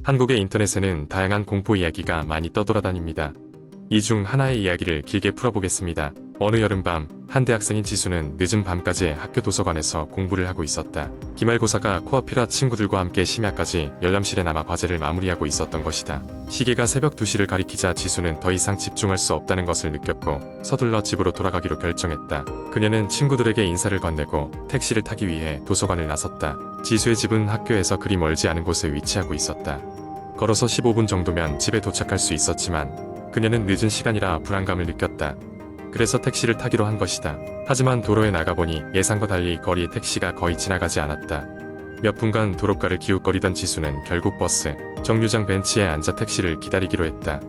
한국의 인터넷에는 다양한 공포 이야기가 많이 떠돌아다닙니다. 이 중 하나의 이야기를 길게 풀어보겠습니다. 어느 여름밤, 한 대학생인 지수는 늦은 밤까지 학교 도서관에서 공부를 하고 있었다. 기말고사가 코앞이라 친구들과 함께 심야까지 열람실에 남아 과제를 마무리하고 있었던 것이다. 시계가 새벽 2시를 가리키자 지수는 더 이상 집중할 수 없다는 것을 느꼈고 서둘러 집으로 돌아가기로 결정했다. 그녀는 친구들에게 인사를 건네고 택시를 타기 위해 도서관을 나섰다. 지수의 집은 학교에서 그리 멀지 않은 곳에 위치하고 있었다. 걸어서 15분 정도면 집에 도착할 수 있었지만 그녀는 늦은 시간이라 불안감을 느꼈다. 그래서 택시를 타기로 한 것이다. 하지만 도로에 나가보니 예상과 달리 거리에 택시가 거의 지나가지 않았다. 몇 분간 도로가를 기웃거리던 지수는 결국 버스 정류장 벤치에 앉아 택시를 기다리기로 했다.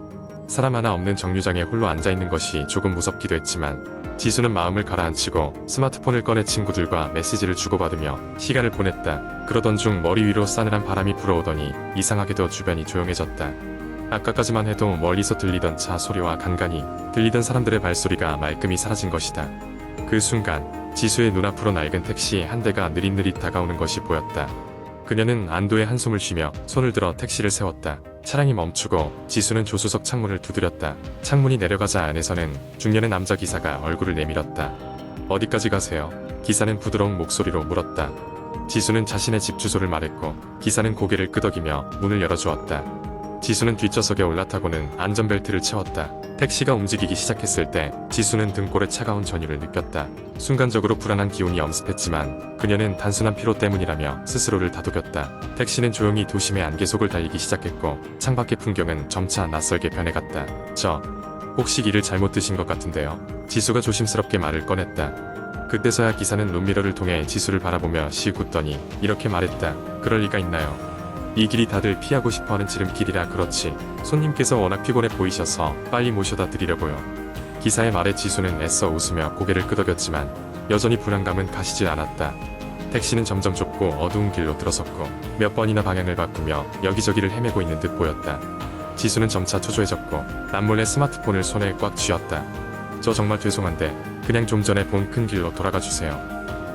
사람 하나 없는 정류장에 홀로 앉아있는 것이 조금 무섭기도 했지만 지수는 마음을 가라앉히고 스마트폰을 꺼내 친구들과 메시지를 주고받으며 시간을 보냈다. 그러던 중 머리 위로 싸늘한 바람이 불어오더니 이상하게도 주변이 조용해졌다. 아까까지만 해도 멀리서 들리던 차 소리와 간간히 들리던 사람들의 발소리가 말끔히 사라진 것이다. 그 순간 지수의 눈앞으로 낡은 택시 한 대가 느릿느릿 다가오는 것이 보였다. 그녀는 안도의 한숨을 쉬며 손을 들어 택시를 세웠다. 차량이 멈추고 지수는 조수석 창문을 두드렸다. 창문이 내려가자 안에서는 중년의 남자 기사가 얼굴을 내밀었다. 어디까지 가세요? 기사는 부드러운 목소리로 물었다. 지수는 자신의 집 주소를 말했고 기사는 고개를 끄덕이며 문을 열어주었다. 지수는 뒷좌석에 올라타고는 안전벨트를 채웠다. 택시가 움직이기 시작했을 때 지수는 등골에 차가운 전율을 느꼈다. 순간적으로 불안한 기운이 엄습했지만 그녀는 단순한 피로 때문이라며 스스로를 다독였다. 택시는 조용히 도심의 안개속을 달리기 시작했고 창밖의 풍경은 점차 낯설게 변해갔다. 혹시 길을 잘못 드신 것 같은데요? 지수가 조심스럽게 말을 꺼냈다. 그때서야 기사는 룸미러를 통해 지수를 바라보며 씩 웃더니 이렇게 말했다. 그럴 리가 있나요? 이 길이 다들 피하고 싶어하는 지름길이라 그렇지. 손님께서 워낙 피곤해 보이셔서 빨리 모셔다 드리려고요. 기사의 말에 지수는 애써 웃으며 고개를 끄덕였지만 여전히 불안감은 가시질 않았다. 택시는 점점 좁고 어두운 길로 들어섰고 몇 번이나 방향을 바꾸며 여기저기를 헤매고 있는 듯 보였다. 지수는 점차 초조해졌고 남몰래 스마트폰을 손에 꽉 쥐었다. 저 정말 죄송한데 그냥 좀 전에 본 큰 길로 돌아가 주세요.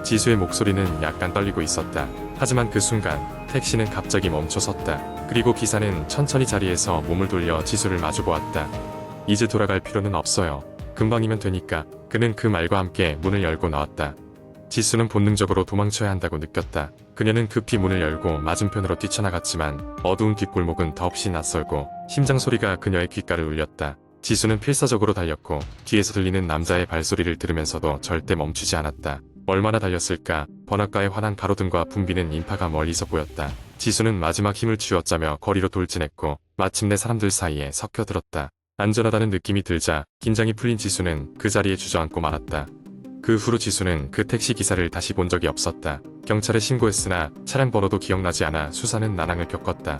지수의 목소리는 약간 떨리고 있었다. 하지만 그 순간 택시는 갑자기 멈춰섰다. 그리고 기사는 천천히 자리에서 몸을 돌려 지수를 마주보았다. 이제 돌아갈 필요는 없어요. 금방이면 되니까. 그는 그 말과 함께 문을 열고 나왔다. 지수는 본능적으로 도망쳐야 한다고 느꼈다. 그녀는 급히 문을 열고 맞은편으로 뛰쳐나갔지만 어두운 뒷골목은 더없이 낯설고 심장 소리가 그녀의 귓가를 울렸다. 지수는 필사적으로 달렸고 뒤에서 들리는 남자의 발소리를 들으면서도 절대 멈추지 않았다. 얼마나 달렸을까? 번화가의 환한 가로등과 붐비는 인파가 멀리서 보였다. 지수는 마지막 힘을 쥐어짜며 거리로 돌진했고 마침내 사람들 사이에 섞여들었다. 안전하다는 느낌이 들자 긴장이 풀린 지수는 그 자리에 주저앉고 말았다. 그 후로 지수는 그 택시 기사를 다시 본 적이 없었다. 경찰에 신고했으나 차량 번호도 기억나지 않아 수사는 난항을 겪었다.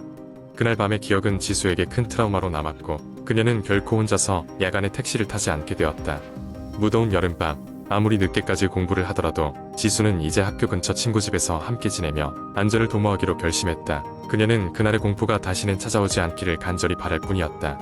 그날 밤의 기억은 지수에게 큰 트라우마로 남았고 그녀는 결코 혼자서 야간에 택시를 타지 않게 되었다. 무더운 여름밤 아무리 늦게까지 공부를 하더라도 지수는 이제 학교 근처 친구 집에서 함께 지내며 안전을 도모하기로 결심했다. 그녀는 그날의 공포가 다시는 찾아오지 않기를 간절히 바랄 뿐이었다.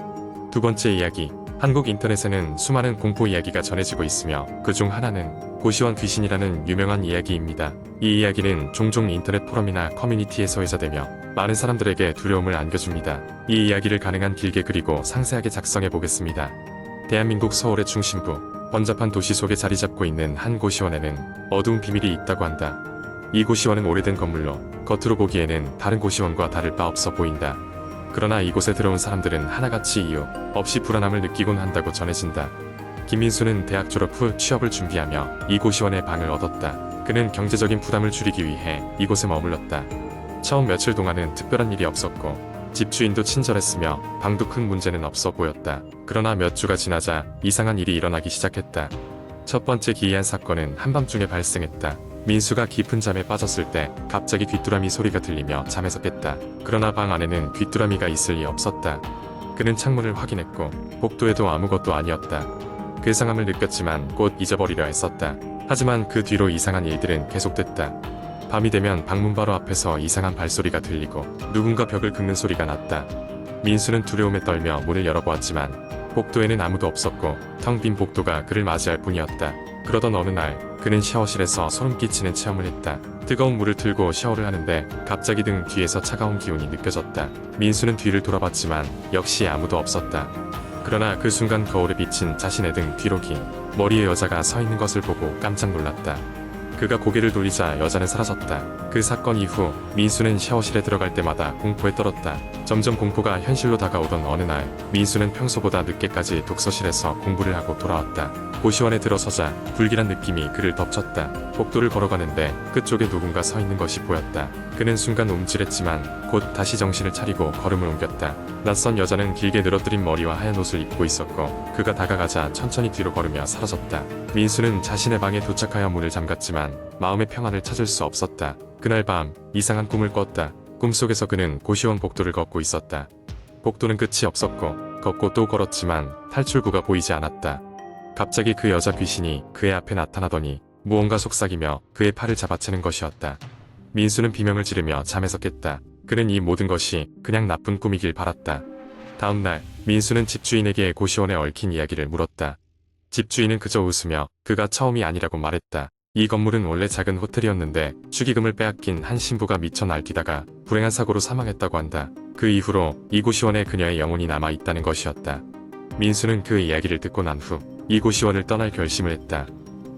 두 번째 이야기. 한국 인터넷에는 수많은 공포 이야기가 전해지고 있으며 그중 하나는 고시원 귀신이라는 유명한 이야기입니다. 이 이야기는 종종 인터넷 포럼이나 커뮤니티에서 회자되며 많은 사람들에게 두려움을 안겨줍니다. 이 이야기를 가능한 길게 그리고 상세하게 작성해 보겠습니다. 대한민국 서울의 중심부 번잡한 도시 속에 자리 잡고 있는 한 고시원에는 어두운 비밀이 있다고 한다. 이 고시원은 오래된 건물로 겉으로 보기에는 다른 고시원과 다를 바 없어 보인다. 그러나 이곳에 들어온 사람들은 하나같이 이유 없이 불안함을 느끼곤 한다고 전해진다. 김민수는 대학 졸업 후 취업을 준비하며 이 고시원에 방을 얻었다. 그는 경제적인 부담을 줄이기 위해 이곳에 머물렀다. 처음 며칠 동안은 특별한 일이 없었고 집주인도 친절했으며 방도 큰 문제는 없어 보였다. 그러나 몇 주가 지나자 이상한 일이 일어나기 시작했다. 첫 번째 기이한 사건은 한밤중에 발생했다. 민수가 깊은 잠에 빠졌을 때 갑자기 귀뚜라미 소리가 들리며 잠에서 깼다. 그러나 방 안에는 귀뚜라미가 있을 리 없었다. 그는 창문을 확인했고 복도에도 아무것도 아니었다. 괴상함을 느꼈지만 곧 잊어버리려 했었다. 하지만 그 뒤로 이상한 일들은 계속됐다. 밤이 되면 방문 바로 앞에서 이상한 발소리가 들리고 누군가 벽을 긁는 소리가 났다. 민수는 두려움에 떨며 문을 열어보았지만 복도에는 아무도 없었고 텅 빈 복도가 그를 맞이할 뿐이었다. 그러던 어느 날 그는 샤워실에서 소름 끼치는 체험을 했다. 뜨거운 물을 틀고 샤워를 하는데 갑자기 등 뒤에서 차가운 기운이 느껴졌다. 민수는 뒤를 돌아봤지만 역시 아무도 없었다. 그러나 그 순간 거울에 비친 자신의 등 뒤로 긴 머리의 여자가 서 있는 것을 보고 깜짝 놀랐다. 그가 고개를 돌리자 여자는 사라졌다. 그 사건 이후 민수는 샤워실에 들어갈 때마다 공포에 떨었다. 점점 공포가 현실로 다가오던 어느 날, 민수는 평소보다 늦게까지 독서실에서 공부를 하고 돌아왔다. 고시원에 들어서자 불길한 느낌이 그를 덮쳤다. 복도를 걸어가는데 끝쪽에 누군가 서 있는 것이 보였다. 그는 순간 움찔했지만 곧 다시 정신을 차리고 걸음을 옮겼다. 낯선 여자는 길게 늘어뜨린 머리와 하얀 옷을 입고 있었고 그가 다가가자 천천히 뒤로 걸으며 사라졌다. 민수는 자신의 방에 도착하여 문을 잠갔지만 마음의 평안을 찾을 수 없었다. 그날 밤 이상한 꿈을 꿨다. 꿈속에서 그는 고시원 복도를 걷고 있었다. 복도는 끝이 없었고 걷고 또 걸었지만 탈출구가 보이지 않았다. 갑자기 그 여자 귀신이 그의 앞에 나타나더니 무언가 속삭이며 그의 팔을 잡아채는 것이었다. 민수는 비명을 지르며 잠에서 깼다. 그는 이 모든 것이 그냥 나쁜 꿈이길 바랐다. 다음날 민수는 집주인에게 고시원에 얽힌 이야기를 물었다. 집주인은 그저 웃으며 그가 처음이 아니라고 말했다. 이 건물은 원래 작은 호텔이었는데 축의금을 빼앗긴 한 신부가 미쳐 날뛰다가 불행한 사고로 사망했다고 한다. 그 이후로 이 고시원에 그녀의 영혼이 남아있다는 것이었다. 민수는 그 이야기를 듣고 난 후 이 고시원을 떠날 결심을 했다.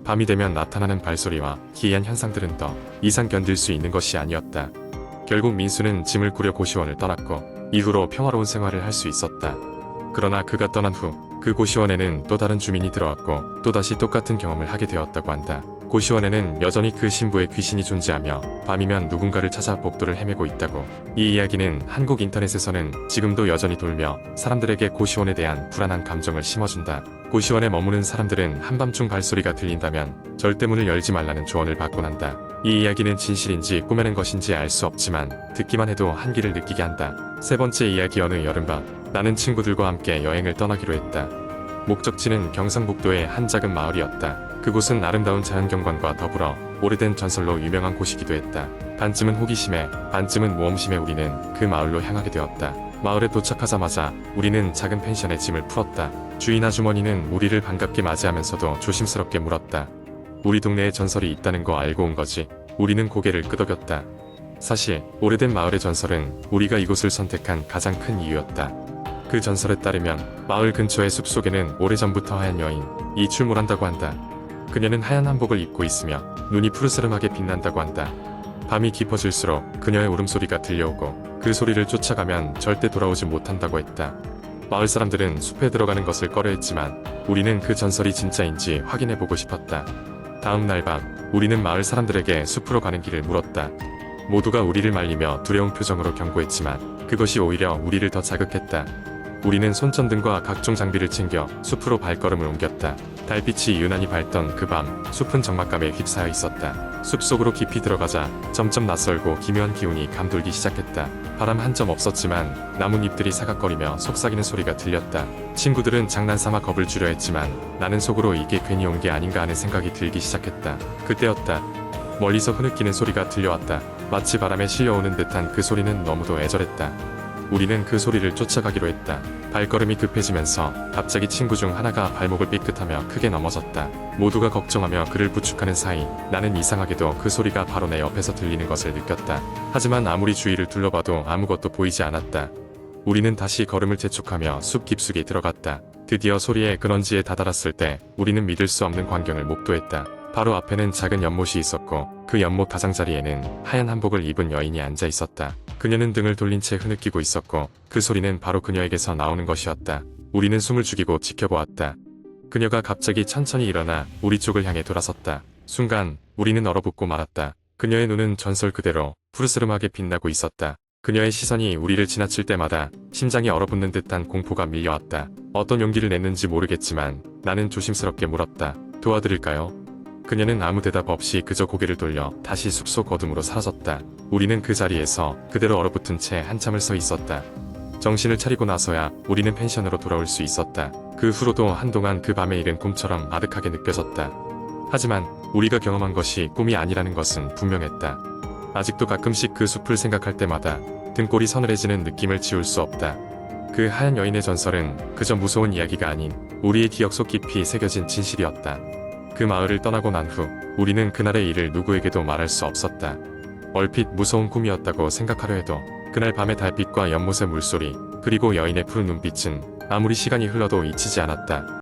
밤이 되면 나타나는 발소리와 기이한 현상들은 더 이상 견딜 수 있는 것이 아니었다. 결국 민수는 짐을 꾸려 고시원을 떠났고 이후로 평화로운 생활을 할 수 있었다. 그러나 그가 떠난 후 그 고시원에는 또 다른 주민이 들어왔고 또다시 똑같은 경험을 하게 되었다고 한다. 고시원에는 여전히 그 신부의 귀신이 존재하며 밤이면 누군가를 찾아 복도를 헤매고 있다고. 이 이야기는 한국 인터넷에서는 지금도 여전히 돌며 사람들에게 고시원에 대한 불안한 감정을 심어준다. 고시원에 머무는 사람들은 한밤중 발소리가 들린다면 절대 문을 열지 말라는 조언을 받곤 한다. 이 이야기는 진실인지 꾸며낸 것인지 알 수 없지만 듣기만 해도 한기를 느끼게 한다. 세 번째 이야기. 어느 여름밤 나는 친구들과 함께 여행을 떠나기로 했다. 목적지는 경상북도의 한 작은 마을이었다. 그곳은 아름다운 자연경관과 더불어 오래된 전설로 유명한 곳이기도 했다. 반쯤은 호기심에 반쯤은 모험심에 우리는 그 마을로 향하게 되었다. 마을에 도착하자마자 우리는 작은 펜션에 짐을 풀었다. 주인 아주머니는 우리를 반갑게 맞이하면서도 조심스럽게 물었다. 우리 동네에 전설이 있다는 거 알고 온 거지? 우리는 고개를 끄덕였다. 사실 오래된 마을의 전설은 우리가 이곳을 선택한 가장 큰 이유였다. 그 전설에 따르면 마을 근처의 숲속에는 오래전부터 하얀 여인이 출몰한다고 한다. 그녀는 하얀 한복을 입고 있으며 눈이 푸르스름하게 빛난다고 한다. 밤이 깊어질수록 그녀의 울음소리가 들려오고 그 소리를 쫓아가면 절대 돌아오지 못한다고 했다. 마을 사람들은 숲에 들어가는 것을 꺼려했지만 우리는 그 전설이 진짜인지 확인해보고 싶었다. 다음 날 밤 우리는 마을 사람들에게 숲으로 가는 길을 물었다. 모두가 우리를 말리며 두려운 표정으로 경고했지만 그것이 오히려 우리를 더 자극했다. 우리는 손전등과 각종 장비를 챙겨 숲으로 발걸음을 옮겼다. 달빛이 유난히 밝던 그 밤 숲은 적막감에 휩싸여 있었다. 숲속으로 깊이 들어가자 점점 낯설고 기묘한 기운이 감돌기 시작했다. 바람 한 점 없었지만 나뭇잎들이 사각거리며 속삭이는 소리가 들렸다. 친구들은 장난삼아 겁을 주려 했지만 나는 속으로 이게 괜히 온 게 아닌가 하는 생각이 들기 시작했다. 그때였다. 멀리서 흐느끼는 소리가 들려왔다. 마치 바람에 실려오는 듯한 그 소리는 너무도 애절했다. 우리는 그 소리를 쫓아가기로 했다. 발걸음이 급해지면서 갑자기 친구 중 하나가 발목을 삐끗하며 크게 넘어졌다. 모두가 걱정하며 그를 부축하는 사이 나는 이상하게도 그 소리가 바로 내 옆에서 들리는 것을 느꼈다. 하지만 아무리 주위를 둘러봐도 아무것도 보이지 않았다. 우리는 다시 걸음을 재촉하며 숲 깊숙이 들어갔다. 드디어 소리의 근원지에 다다랐을 때 우리는 믿을 수 없는 광경을 목도했다. 바로 앞에는 작은 연못이 있었고 그 연못 가장자리에는 하얀 한복을 입은 여인이 앉아 있었다. 그녀는 등을 돌린 채 흐느끼고 있었고 그 소리는 바로 그녀에게서 나오는 것이었다. 우리는 숨을 죽이고 지켜보았다. 그녀가 갑자기 천천히 일어나 우리 쪽을 향해 돌아섰다. 순간 우리는 얼어붙고 말았다. 그녀의 눈은 전설 그대로 푸르스름하게 빛나고 있었다. 그녀의 시선이 우리를 지나칠 때마다 심장이 얼어붙는 듯한 공포가 밀려왔다. 어떤 용기를 냈는지 모르겠지만 나는 조심스럽게 물었다. 도와드릴까요? 그녀는 아무 대답 없이 그저 고개를 돌려 다시 숲속 어둠으로 사라졌다. 우리는 그 자리에서 그대로 얼어붙은 채 한참을 서 있었다. 정신을 차리고 나서야 우리는 펜션으로 돌아올 수 있었다. 그 후로도 한동안 그 밤의 일은 꿈처럼 아득하게 느껴졌다. 하지만 우리가 경험한 것이 꿈이 아니라는 것은 분명했다. 아직도 가끔씩 그 숲을 생각할 때마다 등골이 서늘해지는 느낌을 지울 수 없다. 그 하얀 여인의 전설은 그저 무서운 이야기가 아닌 우리의 기억 속 깊이 새겨진 진실이었다. 그 마을을 떠나고 난 후 우리는 그날의 일을 누구에게도 말할 수 없었다. 얼핏 무서운 꿈이었다고 생각하려 해도 그날 밤의 달빛과 연못의 물소리, 그리고 여인의 푸른 눈빛은 아무리 시간이 흘러도 잊히지 않았다.